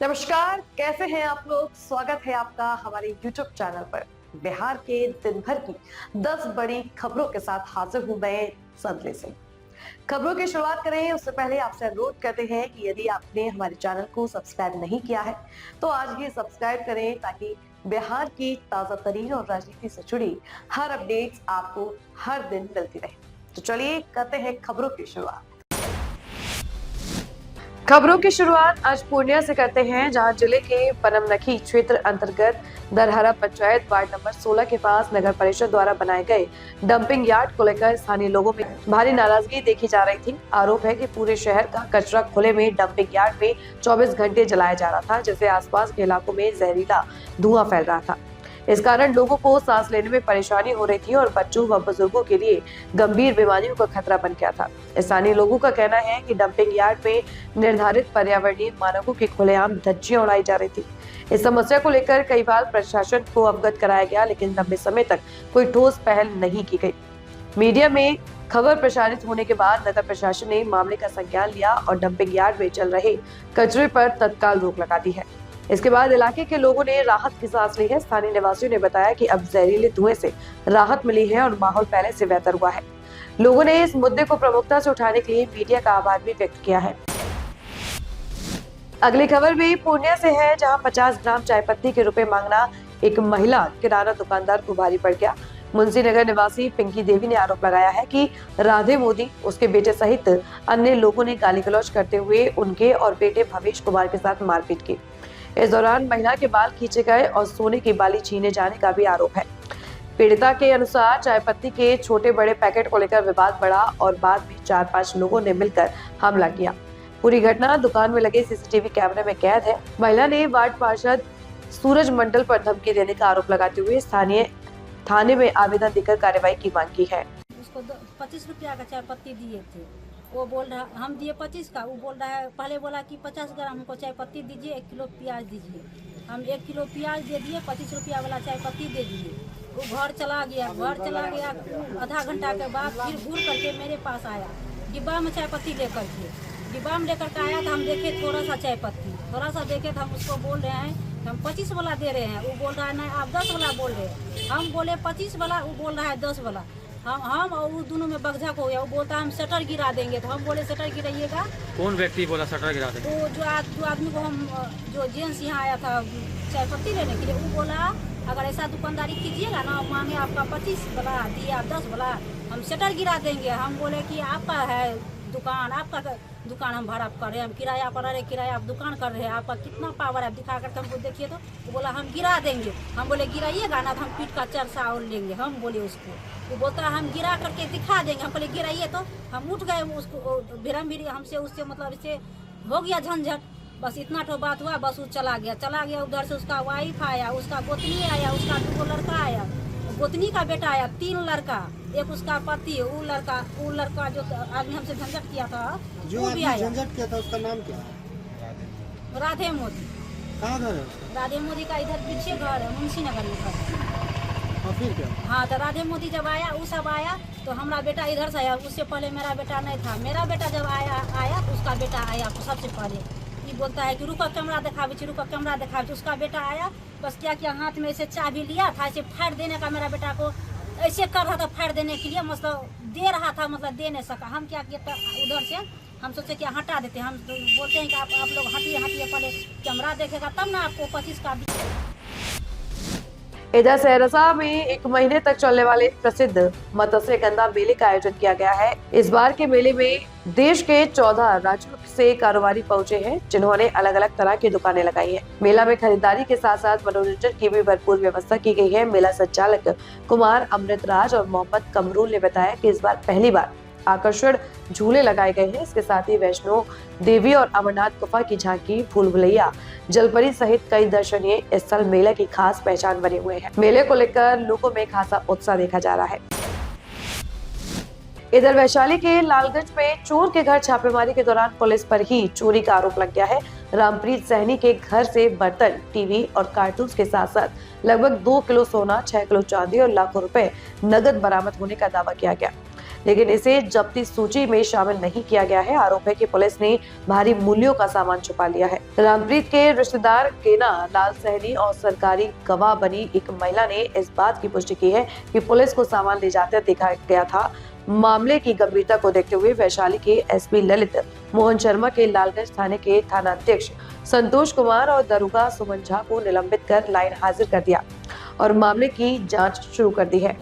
नमस्कार, कैसे हैं आप लोग। स्वागत है आपका हमारे YouTube चैनल पर। बिहार के दिन भर की 10 बड़ी खबरों के साथ हाजिर हूं मैं संदली सिंह। खबरों की शुरुआत करें उससे पहले आपसे अनुरोध करते हैं कि यदि आपने हमारे चैनल को सब्सक्राइब नहीं किया है तो आज ही सब्सक्राइब करें ताकि बिहार की ताजा तरीन और राजनीति से जुड़ी हर अपडेट्स आपको हर दिन मिलती रहे। तो चलिए करते हैं खबरों की शुरुआत। खबरों की शुरुआत आज पूर्णिया से करते हैं, जहां जिले के बनमनखी क्षेत्र अंतर्गत दरहरा पंचायत वार्ड नंबर 16 के पास नगर परिषद द्वारा बनाए गए डंपिंग यार्ड को लेकर स्थानीय लोगों में भारी नाराजगी देखी जा रही थी। आरोप है कि पूरे शहर का कचरा खुले में डंपिंग यार्ड में 24 घंटे जलाया जा रहा था, जिससे आसपास के इलाकों में जहरीला धुआं फैल रहा था। इस कारण लोगों को सांस लेने में परेशानी हो रही थी और बच्चों व बुजुर्गों के लिए गंभीर बीमारियों का खतरा बन गया था। स्थानीय लोगों का कहना है कि डंपिंग यार्ड में निर्धारित पर्यावरणीय मानकों की खुलेआम धज्जियां उड़ाई जा रही थी। इस समस्या को लेकर कई बार प्रशासन को अवगत कराया गया, लेकिन लंबे समय तक कोई ठोस पहल नहीं की गई। मीडिया में खबर प्रसारित होने के बाद नगर प्रशासन ने मामले का संज्ञान लिया और डंपिंग यार्ड में चल रहे कचरे पर तत्काल रोक लगा दी है। इसके बाद इलाके के लोगों ने राहत की सांस ली है। स्थानीय निवासियों ने बताया कि अब जहरीले धुएं से राहत मिली है और माहौल पहले से बेहतर हुआ है। लोगों ने इस मुद्दे को प्रमुखता से उठाने के लिए मीडिया का आभार भी व्यक्त किया है। अगली खबर भी पूर्णिया से है, जहां 50 ग्राम चाय पत्ती के रुपए मांगना एक महिला किराना दुकानदार को भारी पड़ गया। मुंशी नगर निवासी पिंकी देवी ने आरोप लगाया है कि राधे मोदी, उसके बेटे सहित अन्य लोगों ने गाली गलौज करते हुए उनके और बेटे भवेश कुमार के साथ मारपीट की। इस दौरान महिला के बाल खींचे गए और सोने की बाली छीने जाने का भी आरोप है। पीड़िता के अनुसार चाय पत्ती के छोटे बड़े पैकेट को लेकर विवाद बढ़ा और बाद में 4-5 लोगों ने मिलकर हमला किया। पूरी घटना दुकान में लगे सीसीटीवी कैमरे में कैद है। महिला ने वार्ड पार्षद सूरज मंडल पर धमकी देने का आरोप लगाते हुए स्थानीय थाने में आवेदन देकर कार्रवाई की मांग की है। उसको 25 रुपया का चाय पत्ती दिए थे, वो बोल रहा हम दिए 25 का, वो बोल रहा है, पहले बोला कि 50 ग्राम हमको चाय पत्ती दीजिए, 1 किलो प्याज दीजिए। हम 1 किलो प्याज दे दिए, 25 रुपया वाला चाय पत्ती दे दिए। वो घर चला गया। आधा घंटा के बाद फिर घूर करके मेरे पास आया, डिब्बा में चाय पत्ती लेकर के। डिब्बा में लेकर के आया तो हम देखे थोड़ा सा चाय पत्ती, थोड़ा सा देखे तो हम उसको बोल रहे हैं हम 25 वाला दे रहे हैं। वो बोल रहा है नहीं आप 10 वाला बोल रहे हैं। हम बोले 25 वाला, वो बोल रहा है 10 वाला। हम और वो दोनों में बगझक हो गया। वो बोलता है हम शटर गिरा देंगे, तो हम बोले शटर गिराइएगा। कौन व्यक्ति बोला शटर गिरा देंगे? तो जो आदमी को हम जो जेंट्स यहाँ आया था चाय पत्ती लेने के लिए, वो बोला अगर ऐसा दुकानदारी कीजिएगा ना, मांगे आपका 25 वाला दिए आप 10 वाला, हम शटर गिरा देंगे। हम बोले कि आपका है दुकान, आपका दुकान हम भाड़ा कर रहे हैं, हम किराया पर रहे, किराया आप दुकान कर रहे हैं, आपका कितना पावर है आप दिखा करके हमको देखिए। तो वो बोला हम गिरा देंगे। हम बोले गिराइएगा ना तो हम पीठ का चरसा और लेंगे। हम बोले उसको, वो बोलता है हम गिरा करके दिखा देंगे। हम बोले गिराइए, तो हम उठ गए। उसको भिरम हमसे उससे मतलब इससे हो गया झंझट। बस इतना तो बात हुआ, बस वो चला गया। उधर से उसका वाइफ आया, उसका गोतनी आया, उसका 2 लड़का आया, गोतनी का बेटा आया, 3 लड़का, एक उसका पति, वो लड़का जो आदमी हमसे झंझट किया था जो वो भी आया। झंझट किया था उसका नाम क्या है? राधे मोदी। कहाँ घर है उसका? राधे मोदी का इधर पीछे घर है, मुंशी नगर में घर है। हाँ फिर क्या? हाँ, तो राधे मोदी जब आया, वो सब आया तो हमारा बेटा इधर से आया। उससे पहले मेरा बेटा नहीं था। मेरा बेटा जब आया उसका बेटा आया सबसे पहले। ये बोलता है कि रुको कैमरा दिखावे। उसका बेटा आया, बस क्या हाथ में ऐसे चाबी लिया था, ऐसे फाड़ देने का। मेरा बेटा को ऐसे कर रहा था फाड़ देने के लिए, मतलब दे रहा था, मतलब दे नहीं सका। हम क्या किए उधर से हम सोचे कि हटा देते। हम तो बोलते हैं कि आप लोग हटिए, पहले कैमरा देखेगा तब ना आपको 25 का। इधर सहरसा में 1 महीने तक चलने वाले प्रसिद्ध मत्स्य गंगा मेले का आयोजन किया गया है। इस बार के मेले में देश के 14 राज्यों से कारोबारी पहुंचे हैं, जिन्होंने अलग अलग तरह की दुकानें लगाई हैं। मेला में खरीदारी के साथ साथ मनोरंजन की भी भरपूर व्यवस्था की गई है। मेला संचालक कुमार अमृतराज और मोहम्मद कमरूल ने बताया कि इस बार पहली बार आकर्षण झूले लगाए गए हैं। इसके साथ ही वैष्णो देवी और अमरनाथ गुफा की झांकी, भूल भुलैया, जलपरी सहित कई दर्शनीय स्थल मेले की खास पहचान बने हुए हैं। मेले को लेकर लोगों में खासा उत्साह देखा जा रहा है। इधर वैशाली के लालगंज में चोर के घर छापेमारी के दौरान पुलिस पर ही चोरी का आरोप लग गया है। रामप्रीत सहनी के घर से बर्तन, टीवी और कारतूस के साथ साथ लगभग 2 किलो सोना, 6 किलो चांदी और लाखों रुपए नगद बरामद होने का दावा किया गया। लेकिन इसे जब्ती सूची में शामिल नहीं किया गया है। आरोप है कि पुलिस ने भारी मूल्यों का सामान छुपा लिया है। रामप्रीत के रिश्तेदार केना लाल सहनी और सरकारी गवाह बनी एक महिला ने इस बात की पुष्टि की है कि पुलिस को सामान ले जाते देखा गया था। मामले की गंभीरता को देखते हुए वैशाली के एसपी ललित मोहन शर्मा के लालगंज थाने के थानाध्यक्ष संतोष कुमार और दरोगा सुमन झा को निलंबित कर लाइन हाजिर कर दिया और मामले की जांच शुरू कर दी है।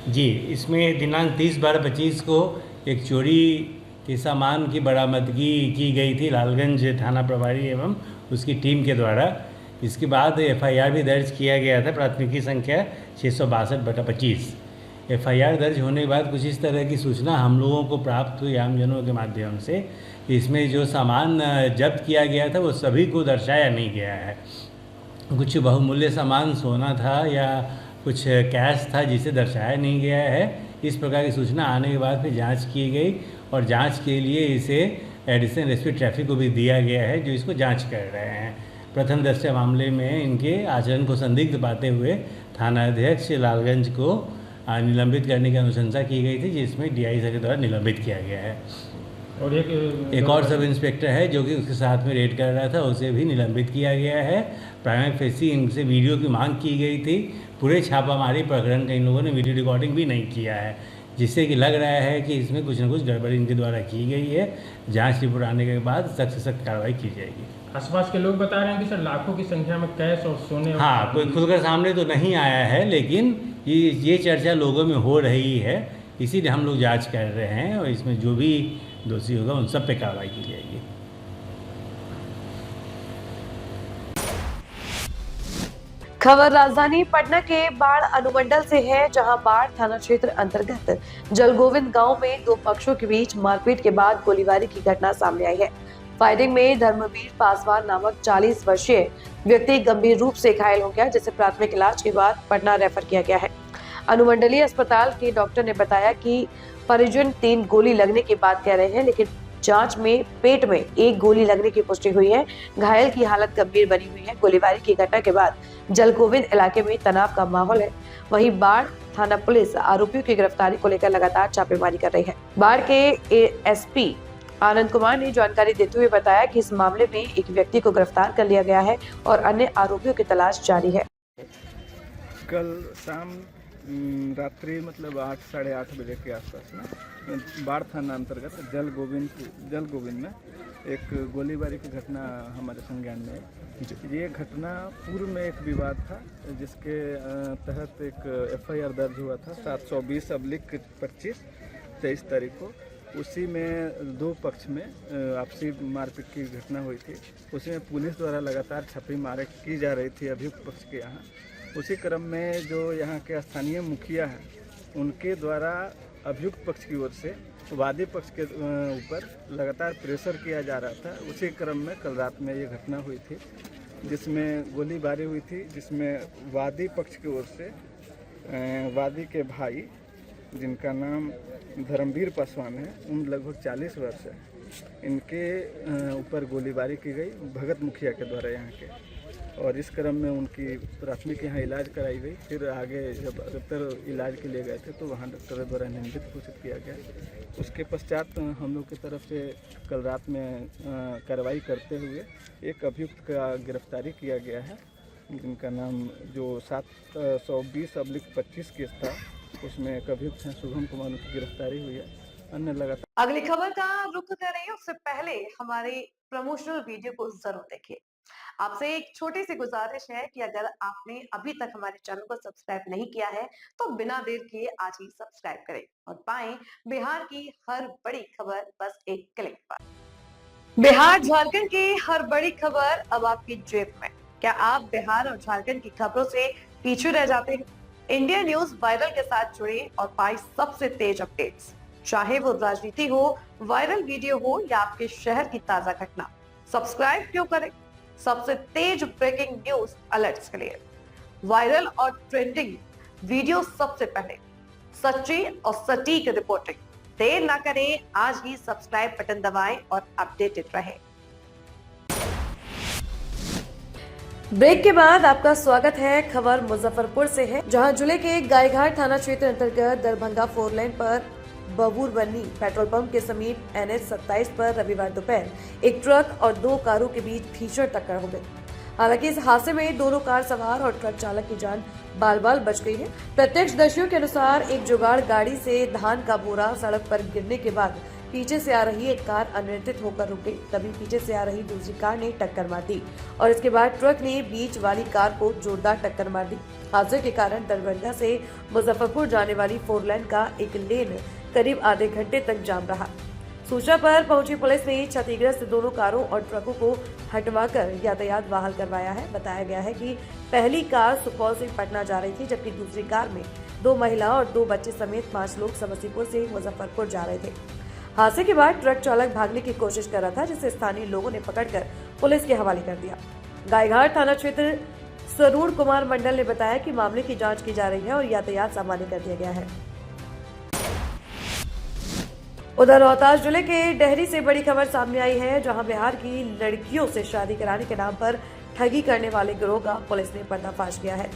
जी, इसमें दिनांक 30/12/25 को एक चोरी के सामान की बरामदगी की गई थी लालगंज थाना प्रभारी एवं उसकी टीम के द्वारा। इसके बाद एफआईआर भी दर्ज किया गया था, प्राथमिकी संख्या 662/25। एफआईआर दर्ज होने के बाद कुछ इस तरह की सूचना हम लोगों को प्राप्त हुई आमजनों के माध्यम से। इसमें जो सामान जब्त किया गया था वो सभी को दर्शाया नहीं गया है। कुछ बहुमूल्य सामान सोना था या कुछ कैश था जिसे दर्शाया नहीं गया है। इस प्रकार की सूचना आने के बाद फिर जांच की गई और जांच के लिए इसे एडिशनल एसपी ट्रैफिक को भी दिया गया है, जो इसको जांच कर रहे हैं। प्रथम दृष्टया मामले में इनके आचरण को संदिग्ध पाते हुए थानाध्यक्ष लालगंज को निलंबित करने की अनुशंसा की गई थी, जिसमें डीआई सर के द्वारा निलंबित किया गया है। और एक और सब इंस्पेक्टर है जो कि उसके साथ में रेड कर रहा था, उसे भी निलंबित किया गया है। प्राइमरी फेसी इनसे वीडियो की मांग की गई थी। पूरे छापामारी प्रकरण का इन लोगों ने वीडियो रिकॉर्डिंग भी नहीं किया है, जिससे कि लग रहा है कि इसमें कुछ न कुछ गड़बड़ी इनके द्वारा की गई है। जांच रिपोर्ट आने के बाद सख्त से सख्त कार्रवाई की जाएगी। आसपास के लोग बता रहे हैं कि सर लाखों की संख्या में कैश और सोने हाँ, कोई खुलकर सामने तो नहीं आया है, लेकिन ये चर्चा लोगों में हो रही है, इसीलिए हम लोग जांच कर रहे हैं और इसमें जो भी दोषी होगा उन सब पे कार्रवाई की जाएगी। खबर राजधानी पटना के बाढ़ अनुमंडल से है, जहां बाढ़ थाना क्षेत्र अंतर्गत जलगोविंद गांव में दो पक्षों के बीच मारपीट के बाद गोलीबारी की घटना सामने आई है। फायरिंग में धर्मवीर पासवान नामक 40 वर्षीय व्यक्ति गंभीर रूप से घायल हो गया, जिसे प्राथमिक इलाज के बाद पटना रेफर किया गया है। अनुमंडलीय अस्पताल के डॉक्टर ने बताया कि परिजन 3 गोली लगने की बात कह रहे हैं, लेकिन जांच में पेट में 1 गोली लगने की पुष्टि हुई है। घायल की हालत गंभीर बनी हुई है। गोलीबारी की घटना के बाद जलगोविंद इलाके में तनाव का माहौल है। वहीं बाढ़ थाना पुलिस आरोपियों की गिरफ्तारी को लेकर लगातार छापेमारी कर रही है। बाढ़ के एसपी आनंद कुमार ने जानकारी देते हुए बताया कि इस मामले में एक व्यक्ति को गिरफ्तार कर लिया गया है और अन्य आरोपियों की तलाश जारी है। कल शाम रात्रि मतलब 8 साढ़े 8 बजे के आसपास में बाढ़ थाना अंतर्गत जलगोविंद में एक गोलीबारी की घटना हमारे संज्ञान में है। ये घटना पूर्व में एक विवाद था, जिसके तहत एक एफआईआर दर्ज हुआ था 720/25 23 तारीख को। उसी में 2 पक्ष में आपसी मारपीट की घटना हुई थी। उसी में पुलिस द्वारा लगातार छापेमारी की जा रही थी अभियुक्त पक्ष के यहाँ। उसी क्रम में जो यहाँ के स्थानीय मुखिया हैं, उनके द्वारा अभियुक्त पक्ष की ओर से वादी पक्ष के ऊपर लगातार प्रेशर किया जा रहा था। उसी क्रम में कल रात में ये घटना हुई थी, जिसमें गोलीबारी हुई थी, जिसमें वादी पक्ष की ओर से वादी के भाई, जिनका नाम धर्मवीर पासवान है, उम्र लगभग 40 वर्ष है, इनके ऊपर गोलीबारी की गई घगत मुखिया के द्वारा यहाँ के। और इस क्रम में उनकी प्राथमिक यहाँ इलाज कराई गई। फिर आगे जब डॉक्टर इलाज के लिए गए थे तो वहाँ डॉक्टर द्वारा निलंबित घोषित किया गया। उसके पश्चात हम लोग की तरफ से कल रात में कार्रवाई करते हुए एक अभियुक्त का गिरफ्तारी किया गया है, जिनका नाम जो 720/25 केस था, उसमें एक अभियुक्त हैं शुभम कुमार, की गिरफ्तारी हुई है। अन्य लगातार अगली खबर का रुख करें उससे पहले हमारे प्रमोशनल वीडियो को जरूर देखिए। आपसे एक छोटी सी गुजारिश है कि अगर आपने अभी तक हमारे चैनल को सब्सक्राइब नहीं किया है तो बिना देर किए आज ही सब्सक्राइब करें और पाएं बिहार की हर बड़ी खबर बस एक क्लिक पर। बिहार झारखंड की हर बड़ी खबर अब आपकी जेब में। क्या आप बिहार और झारखंड की खबरों से पीछे रह जाते हैं? इंडिया न्यूज वायरल के साथ जुड़े और पाएं सबसे तेज अपडेट्स, चाहे वो राजनीति हो, वायरल वीडियो हो या आपके शहर की ताजा घटना। सब्सक्राइब क्यों करें? सबसे तेज ब्रेकिंग न्यूज अलर्ट्स के लिए, वायरल और ट्रेंडिंग वीडियो सबसे पहले, सच्ची और सटीक रिपोर्टिंग। देर ना करें, आज ही सब्सक्राइब बटन दबाएं और अपडेटेड रहें। ब्रेक के बाद आपका स्वागत है। खबर मुजफ्फरपुर से है, जहां जिले के गायघाट थाना क्षेत्र अंतर्गत दरभंगा 4 लेन पर बबूर बन्नी पेट्रोल पंप के समीप NH 27 पर रविवार दोपहर एक ट्रक और 2 कारों के बीच भीषण टक्कर हो गई। हालांकि इस हादसे में दोनों कार सवार और ट्रक चालक की जान बाल-बाल बच गई है। प्रत्यक्षदर्शियों के अनुसार एक जुगाड़ गाड़ी से धान का बोरा सड़क पर गिरने के बाद पीछे से आ रही एक कार अनियंत्रित होकर रुक गई। तभी पीछे से आ रही दूसरी कार ने टक्कर मार दी और इसके बाद ट्रक ने बीच वाली कार को जोरदार टक्कर मार दी। हादसे के कारण दरभंगा से मुजफ्फरपुर जाने वाली 4 लेन का एक लेन करीब आधे घंटे तक जाम रहा। सूचना पर पहुंची पुलिस ने क्षतिग्रस्त दोनों कारों और ट्रकों को हटवाकर यातायात बहाल करवाया है। बताया गया है कि पहली कार सुपौल से पटना जा रही थी, जबकि दूसरी कार में 2 महिला और 2 बच्चे समेत 5 लोग समस्तीपुर से मुजफ्फरपुर जा रहे थे। हादसे के बाद ट्रक चालक भागने की कोशिश कर रहा था, जिसे स्थानीय लोगों ने पकड़कर पुलिस के हवाले कर दिया। गायघाट थाना क्षेत्र सरूण कुमार मंडल ने बताया कि मामले की जांच की जा रही है और यातायात सामान्य कर दिया गया है। उधर रोहतास जिले के डेहरी से बड़ी खबर सामने आई है, जहां बिहार की लड़कियों से शादी कराने के नाम पर ठगी करने वाले गिरोह का पुलिस ने पर्दाफाश किया है।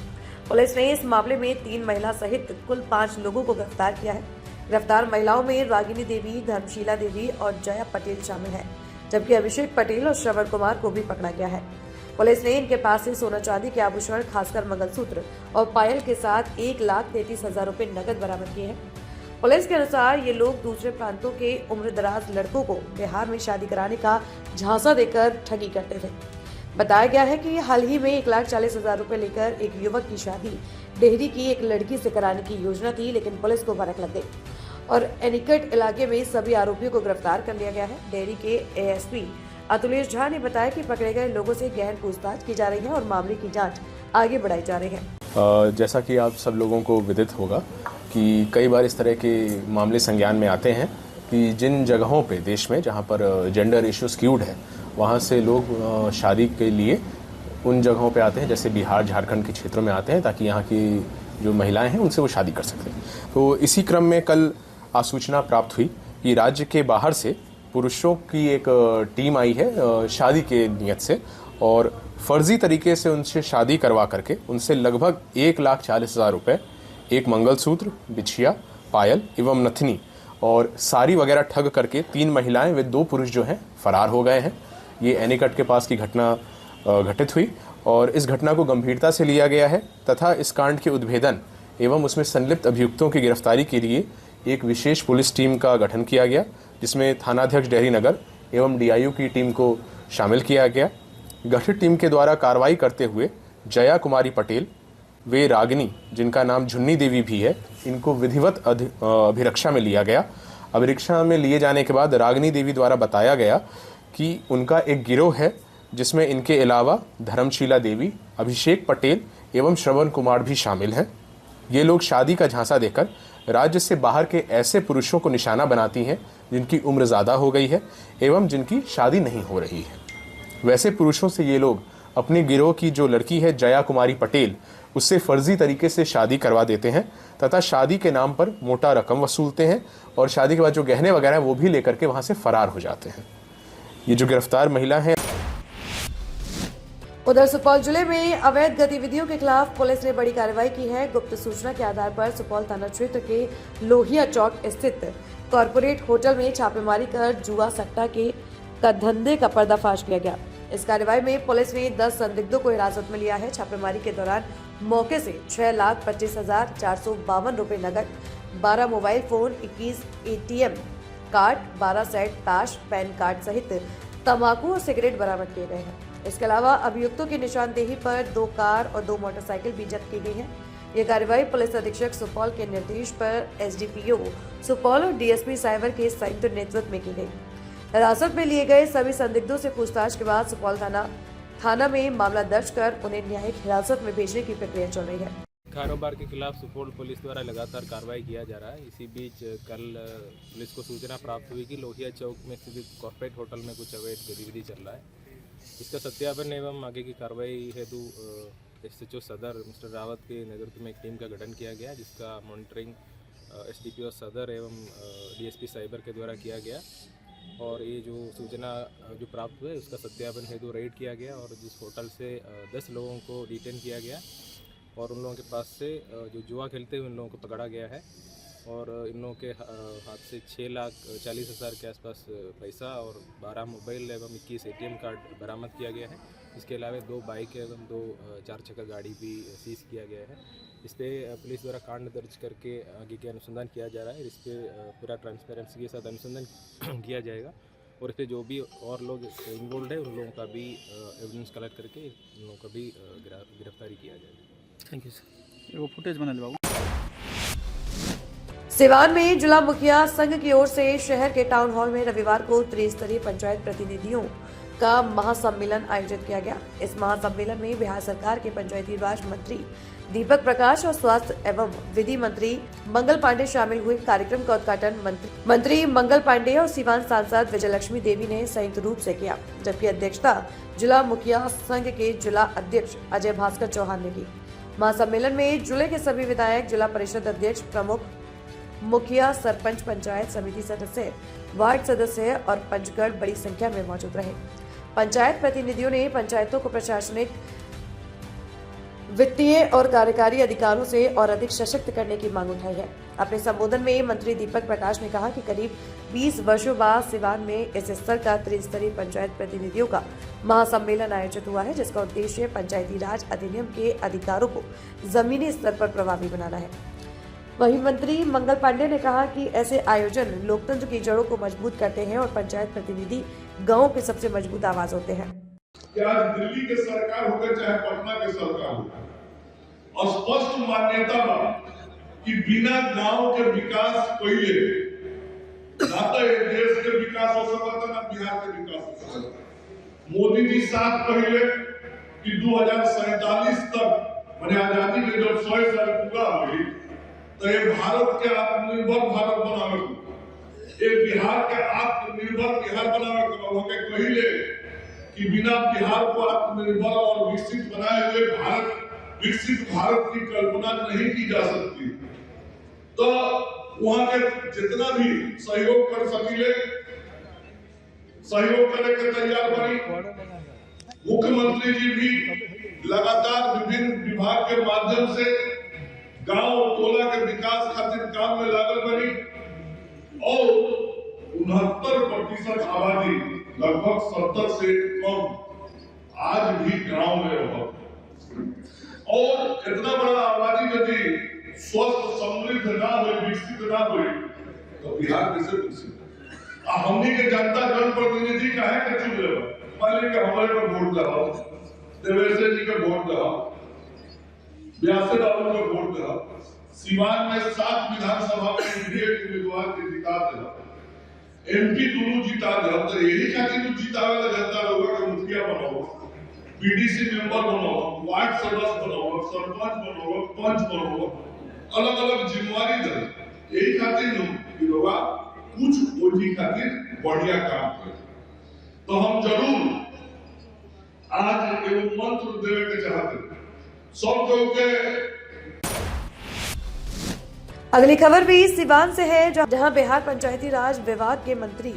पुलिस ने इस मामले में 3 महिला सहित कुल 5 लोगों को गिरफ्तार किया है। गिरफ्तार महिलाओं में रागिनी देवी, धर्मशीला देवी और जया पटेल शामिल है, जबकि अभिषेक पटेल और श्रवण कुमार को भी पकड़ा गया है। पुलिस ने इनके पास से सोना चांदी के आभूषण, खासकर मंगलसूत्र और पायल के साथ 1,33,000 रुपए नकद बरामद किए हैं। पुलिस के अनुसार ये लोग दूसरे प्रांतों के उम्रदराज लड़कों को बिहार में शादी कराने का झांसा देकर ठगी करते थे। बताया गया है कि हाल ही में 1,40,000 रुपए लेकर एक युवक की शादी डेहरी की एक लड़की से कराने की योजना थी, लेकिन पुलिस को भनक लग गई और एनीकट इलाके में सभी आरोपियों को गिरफ्तार कर लिया गया है। डेहरी के ASP अतुलेश झा ने बताया कि पकड़े गए लोगों से गहन पूछताछ की जा रही है और मामले की जाँच आगे बढ़ाई जा रही है। जैसा कि आप सब लोगों को विदित होगा कि कई बार इस तरह के मामले संज्ञान में आते हैं कि जिन जगहों पे देश में जहाँ पर जेंडर इशू स्क्यूड है, वहाँ से लोग शादी के लिए उन जगहों पे आते हैं, जैसे बिहार झारखंड के क्षेत्रों में आते हैं, ताकि यहाँ की जो महिलाएं हैं उनसे वो शादी कर सकते हैं। तो इसी क्रम में कल सूचना प्राप्त हुई कि राज्य के बाहर से पुरुषों की एक टीम आई है शादी के नियत से, और फर्जी तरीके से उनसे शादी करवा करके उनसे लगभग 1,40,000 रुपये, एक मंगलसूत्र, बिछिया, पायल एवं नथनी और साड़ी वगैरह ठग करके 3 महिलाएं व 2 पुरुष जो हैं फरार हो गए हैं। ये एनीकट के पास की घटना घटित हुई और इस घटना को गंभीरता से लिया गया है तथा इस कांड के उद्भेदन एवं उसमें संलिप्त अभियुक्तों की गिरफ्तारी के लिए एक विशेष पुलिस टीम का गठन किया गया, जिसमें थानाध्यक्ष डेहरी नगर एवं DIU की टीम को शामिल किया गया। गठित टीम के द्वारा कार्रवाई करते हुए जया कुमारी पटेल वे रागिनी, जिनका नाम झुन्नी देवी भी है, इनको विधिवत अभिरक्षा में लिया गया। अभिरक्षा में लिए जाने के बाद रागिनी देवी द्वारा बताया गया कि उनका एक गिरोह है, जिसमें इनके अलावा धर्मशीला देवी, अभिषेक पटेल एवं श्रवण कुमार भी शामिल हैं। ये लोग शादी का झांसा देकर राज्य से बाहर के ऐसे पुरुषों को निशाना बनाती हैं जिनकी उम्र ज़्यादा हो गई है एवं जिनकी शादी नहीं हो रही है। वैसे पुरुषों से ये लोग अपनी गिरोह की जो लड़की है जया कुमारी पटेल, उससे फर्जी तरीके से शादी करवा देते हैं तथा शादी के नाम पर मोटा रकम वसूलते हैं और शादी के बाद जो गहने वगैरह वो भी लेकर के वहाँ से फरार हो जाते हैं। ये जो गिरफ्तार महिला है। उधर सुपौल जिले में अवैध गतिविधियों के खिलाफ पुलिस ने बड़ी कार्रवाई की है। गुप्त सूचना के आधार पर सुपौल थाना क्षेत्र के लोहिया चौक स्थित कॉर्पोरेट होटल में छापेमारी कर जुआ सट्टा के धंधे का पर्दाफाश किया गया। इस कार्रवाई में पुलिस ने 10 संदिग्धों को हिरासत में लिया है। छापेमारी के दौरान मौके से 6,25,452 रुपए नकद, 12 mobile phone, 21 ATM card, 12 set ताश, पैन कार्ड सहित तंबाकू और सिगरेट बरामद किए गए हैं। इसके अलावा अभियुक्तों की निशानदेही पर 2 कार और 2 मोटरसाइकिल भी जब्त की गई है। ये कार्रवाई पुलिस अधीक्षक सुपौल के निर्देश पर SDPO सुपौल और DSP साइबर के संयुक्त नेतृत्व में की गई। हिरासत में लिए गए सभी संदिग्धों से पूछताछ के बाद सुपौल थाना में मामला दर्ज कर उन्हें न्यायिक हिरासत में भेजने की प्रक्रिया चल रही है। कारोबार के खिलाफ सुपौल पुलिस द्वारा लगातार कार्रवाई किया जा रहा है। इसी बीच कल पुलिस को सूचना प्राप्त हुई कि लोहिया चौक में स्थित कॉर्पोरेट होटल में कुछ अवैध गतिविधि चल रहा है। इसका सत्यापन एवं आगे की कार्रवाई हेतु SHO सदर मिस्टर रावत के नेतृत्व में एक टीम का गठन किया गया, जिसका मॉनिटरिंग SDPO सदर एवं DSP साइबर के द्वारा किया गया। और ये जो सूचना जो प्राप्त हुई उसका सत्यापन हेतु रेड किया गया और जिस होटल से 10 लोगों को डिटेन किया गया और उन लोगों के पास से जो जुआ खेलते हुए उन लोगों को पकड़ा गया है। और इन लोगों के हाथ से 6,40,000 के आसपास पैसा और 12 मोबाइल एवं 21 ATM कार्ड बरामद किया गया है। इसके अलावा 2 बाइक एवं 2 4 चक्का गाड़ी भी सीज किया गया है। इस पर पुलिस द्वारा कांड दर्ज करके आगे के अनुसंधान किया जा रहा है। इस पर पूरा ट्रांसपेरेंसी के साथ अनुसंधान किया जाएगा और इस पर जो भी और लोग इन्वॉल्व है उन लोगों का भी एविडेंस कलेक्ट करके उन लोगों का भी गिरफ्तारी किया जाएगा। Thank you sir. वो फुटेज बना ले बाबू। सिवान में जिला मुखिया संघ की ओर से शहर के टाउन हॉल में रविवार को त्रिस्तरीय पंचायत प्रतिनिधियों का महासम्मेलन आयोजित किया गया। इस महासम्मेलन में बिहार सरकार के पंचायती राज मंत्री दीपक प्रकाश और स्वास्थ्य एवं विधि मंत्री मंगल पांडे शामिल हुए। कार्यक्रम का उद्घाटन मंत्री मंगल पांडे और सीवान सांसद विजयलक्ष्मी देवी ने संयुक्त रूप से किया, जबकि अध्यक्षता जिला मुखिया संघ के जिला अध्यक्ष अजय भास्कर चौहान ने की। महासम्मेलन में जिले के सभी विधायक, जिला परिषद अध्यक्ष, प्रमुख, मुखिया, सरपंच, पंचायत समिति सदस्य, वार्ड सदस्य और पंचगढ़ बड़ी संख्या में मौजूद रहे। पंचायत प्रतिनिधियों ने पंचायतों को प्रशासनिक, वित्तीय और कार्यकारी अधिकारों से और अधिक सशक्त करने की मांग उठाई है। अपने संबोधन में मंत्री दीपक प्रकाश ने कहा कि करीब 20 वर्षों बाद सिवान में इस स्तर का त्रिस्तरीय पंचायत प्रतिनिधियों का महासम्मेलन आयोजित हुआ है, जिसका उद्देश्य पंचायती राज अधिनियम के अधिकारों को जमीनी स्तर पर प्रभावी बनाना है। वहीं मंत्री मंगल पांडे ने कहा कि ऐसे आयोजन लोकतंत्र की जड़ों को मजबूत करते हैं और पंचायत प्रतिनिधि गांवों के सबसे मजबूत आवाज होते हैं। आज दिल्ली के सरकार हो चाहे पटना के सरकार हो, स्पष्ट मान्यता बा कि बिना गांव के विकास पहले ना तो देश के विकास हो सकता ना बिहार के विकास हो सकता। मोदी जी साथ पहले कि 2047 तक मैंने आजादी के जब 100 साल पूरा हुई तो ये भारत के आत्मनिर्भर भारत बनावे, ये बिहार के आत्मनिर्भर बिहार बनावे के पहले कि बिना बिहार को आत्मनिर्भर और विकसित बनाए हुए भारत, विकसित भारत की कल्पना नहीं की जा सकती। तो वहां के जितना भी सहयोग कर सकिले सहयोग करने के तैयार बनी। मुख्यमंत्री जी भी लगातार विभिन्न विभाग के माध्यम से गांव और टोला के विकास खातिर काम में लागल बनी और 69% आबादी लगभग 70 से कम आज भी गांव में रहो और इतना बड़ा आबादी यदि स्वस्थ समृद्ध ना हो, विकसित ना हो तो बिहार कैसे विकसित? हमने के जनता जनप्रतिनिधि काहे के चुन ले? मान ली कि हमारे पर वोट लगाओ, देवेश जी के वोट लगाओ, व्यास बाबू को वोट लगाओ, सिवान में 7 विधानसभा में एक उम्मीदवार के जिता दिला, MP दोनों जिता दिला, तो यही खातिर तो जितावे ला जनता लोग के मुखिया बनाओ, BDC मेंबर बनाओ, वार्ड सदस्य बनाओ, सरपंच बनाओ, पंच बनाओ, अलग अलग जिम्मेवारी दे। यही खातिर लोग कुछ ओजी खातिर बढ़िया काम करे। तो हम जरूर आज एगो मंत्र देवे के चाहते सब लोग के। अगली खबर भी सिवान से है, जहां बिहार पंचायती राज विभाग के मंत्री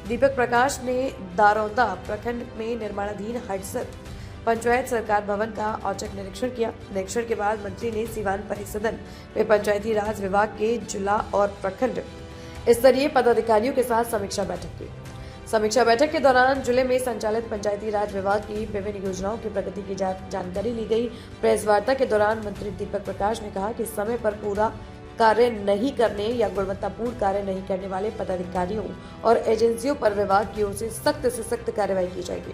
दीपक प्रकाश ने दारौदा प्रखंड में निर्माणाधीन हडसर पंचायत सरकार भवन का औचक निरीक्षण किया। निरीक्षण के बाद मंत्री ने सिवान परिसदन में पंचायती राज विभाग के जिला और प्रखंड स्तरीय पदाधिकारियों के साथ समीक्षा बैठक की। समीक्षा बैठक के दौरान जिले में संचालित पंचायती राज विभाग की विभिन्न योजनाओं की प्रगति की जानकारी ली गई। प्रेस वार्ता के दौरान मंत्री दीपक प्रकाश ने कहा कि समय पर पूरा कार्य नहीं करने या गुणवत्तापूर्ण कार्य नहीं करने वाले पदाधिकारियों और एजेंसियों पर विभाग की ओर से सख्त कार्रवाई की जाएगी।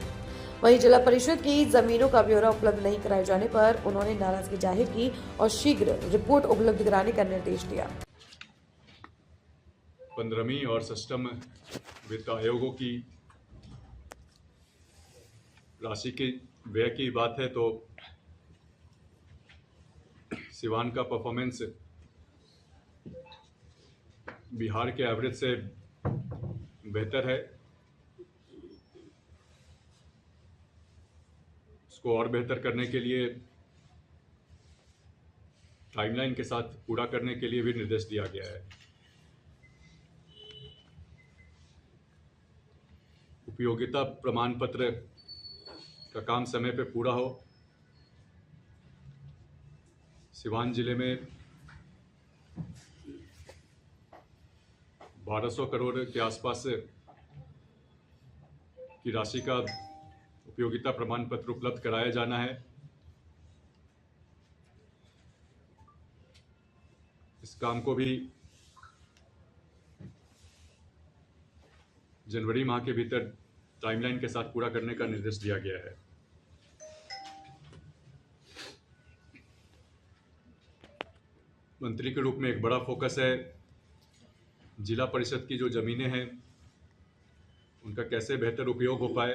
वहीं जिला परिषद की जमीनों का ब्यौरा उपलब्ध नहीं कराए जाने पर उन्होंने नाराजगी जाहिर की और शीघ्र रिपोर्ट उपलब्ध कराने का निर्देश दिया। 15वीं और 6वीं वित्त आयोगों की राशि के व्यय की बात है तो सिवान का परफॉर्मेंस बिहार के एवरेज से बेहतर है। इसको और बेहतर करने के लिए टाइमलाइन के साथ पूरा करने के लिए भी निर्देश दिया गया है। उपयोगिता प्रमाण पत्र का काम समय पे पूरा हो। सिवान जिले में 1200 करोड़ के आसपास की राशि का उपयोगिता प्रमाण पत्र उपलब्ध कराया जाना है। इस काम को भी जनवरी माह के भीतर टाइमलाइन के साथ पूरा करने का निर्देश दिया गया है। मंत्री के रूप में एक बड़ा फोकस है जिला परिषद की जो जमीनें हैं उनका कैसे बेहतर उपयोग हो पाए।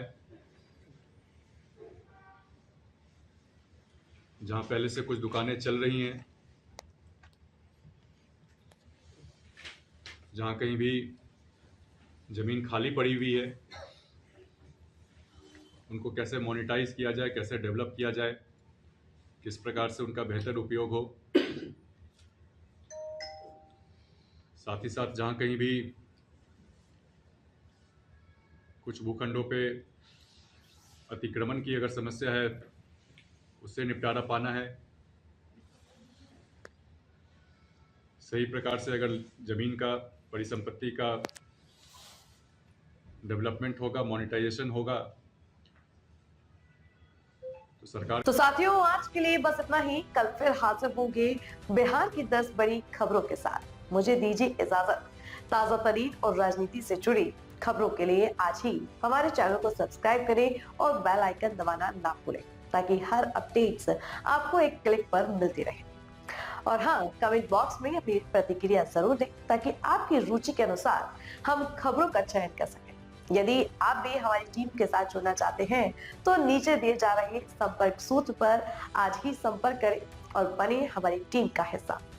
जहां पहले से कुछ दुकानें चल रही हैं, जहां कहीं भी जमीन खाली पड़ी हुई है, उनको कैसे मोनेटाइज किया जाए, कैसे डेवलप किया जाए, किस प्रकार से उनका बेहतर उपयोग हो। साथ ही साथ जहां कहीं भी कुछ भूखंडों पे अतिक्रमण की अगर समस्या है उससे निपटारा पाना है। सही प्रकार से अगर जमीन का परिसंपत्ति का डेवलपमेंट होगा, मोनेटाइजेशन होगा तो सरकार। तो साथियों, आज के लिए बस इतना ही। कल फिर हाजिर होंगे बिहार की 10 बड़ी खबरों के साथ। मुझे दीजिए इजाजत। ताजा तरीन और राजनीति से जुड़ी खबरों के लिए आज ही हमारे चैनल को सब्सक्राइब करें और बेल आइकन दबाना ना भूलें ताकि हर अपडेट्स आपको एक क्लिक पर मिलती रहे। और हाँ, कमेंट बॉक्स में अपनी प्रतिक्रिया जरूर दें ताकि आपकी रुचि के अनुसार हम खबरों का चयन कर सकें। यदि आप भी हमारी टीम के साथ जुड़ना चाहते हैं तो नीचे दिए जा रहे संपर्क सूत्र पर आज ही संपर्क करें और बने हमारी टीम का हिस्सा।